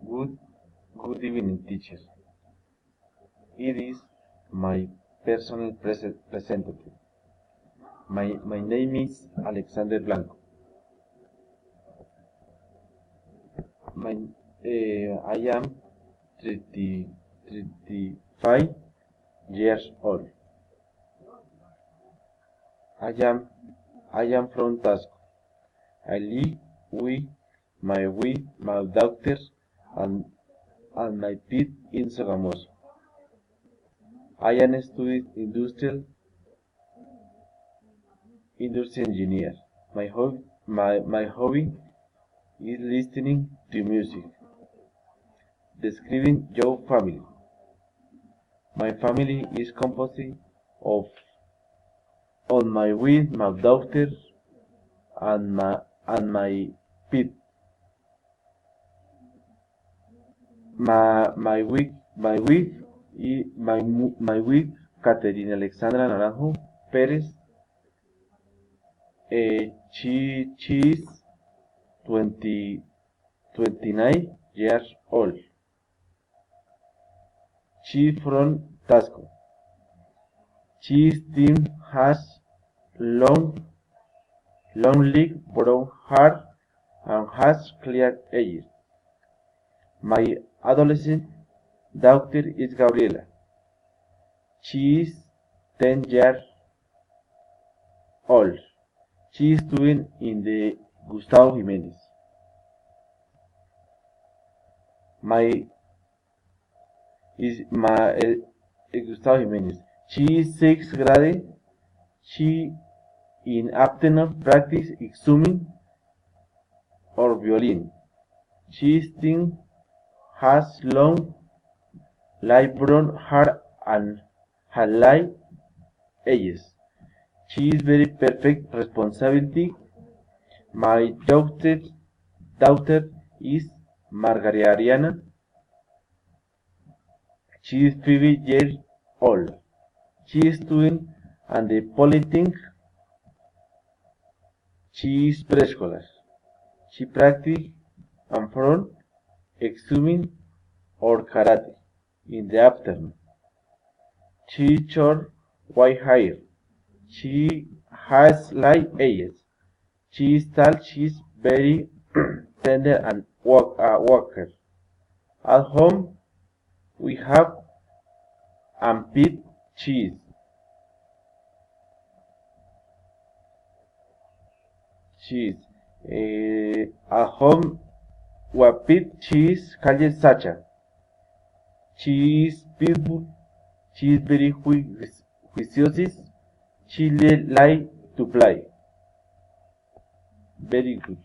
Good, good evening, teacher. It is my personal representative. My name is Alexander Blanco. I am 35 years old. I am I am from Tasco. I live with my daughter and and my pet in Sogamoso. I am studied industry engineer. My hobby is listening to music. Describing your family. My family is composed of on my with my daughter and my pet. My wife Caterina Alexandra Naranjo Perez. She is 20, 29 years old. She from Tasco. His team has long, long leg, brown hair, and has clear eyes. My adolescent daughter is Gabriela. She is 10 years old. She is doing in the Gustavo Jimenez. My is my Gustavo Jimenez. She is sixth grade. She in afternoon practice swimming or violin. She still has long light brown hair and her light eyes. She is very perfect responsibility. My daughter is Margarita Ariana. She is 5 years old. She is doing and the Polytechnic. She is preschooler. She practice and from swimming or karate in the afternoon. She is short white hair. She has light eyes. She is tall. She is very tender and walker. At home we have and pet cheese. Cheese. At home we pet cheese called Sacha. She is beautiful. She is very juicious. She like to play. Very good.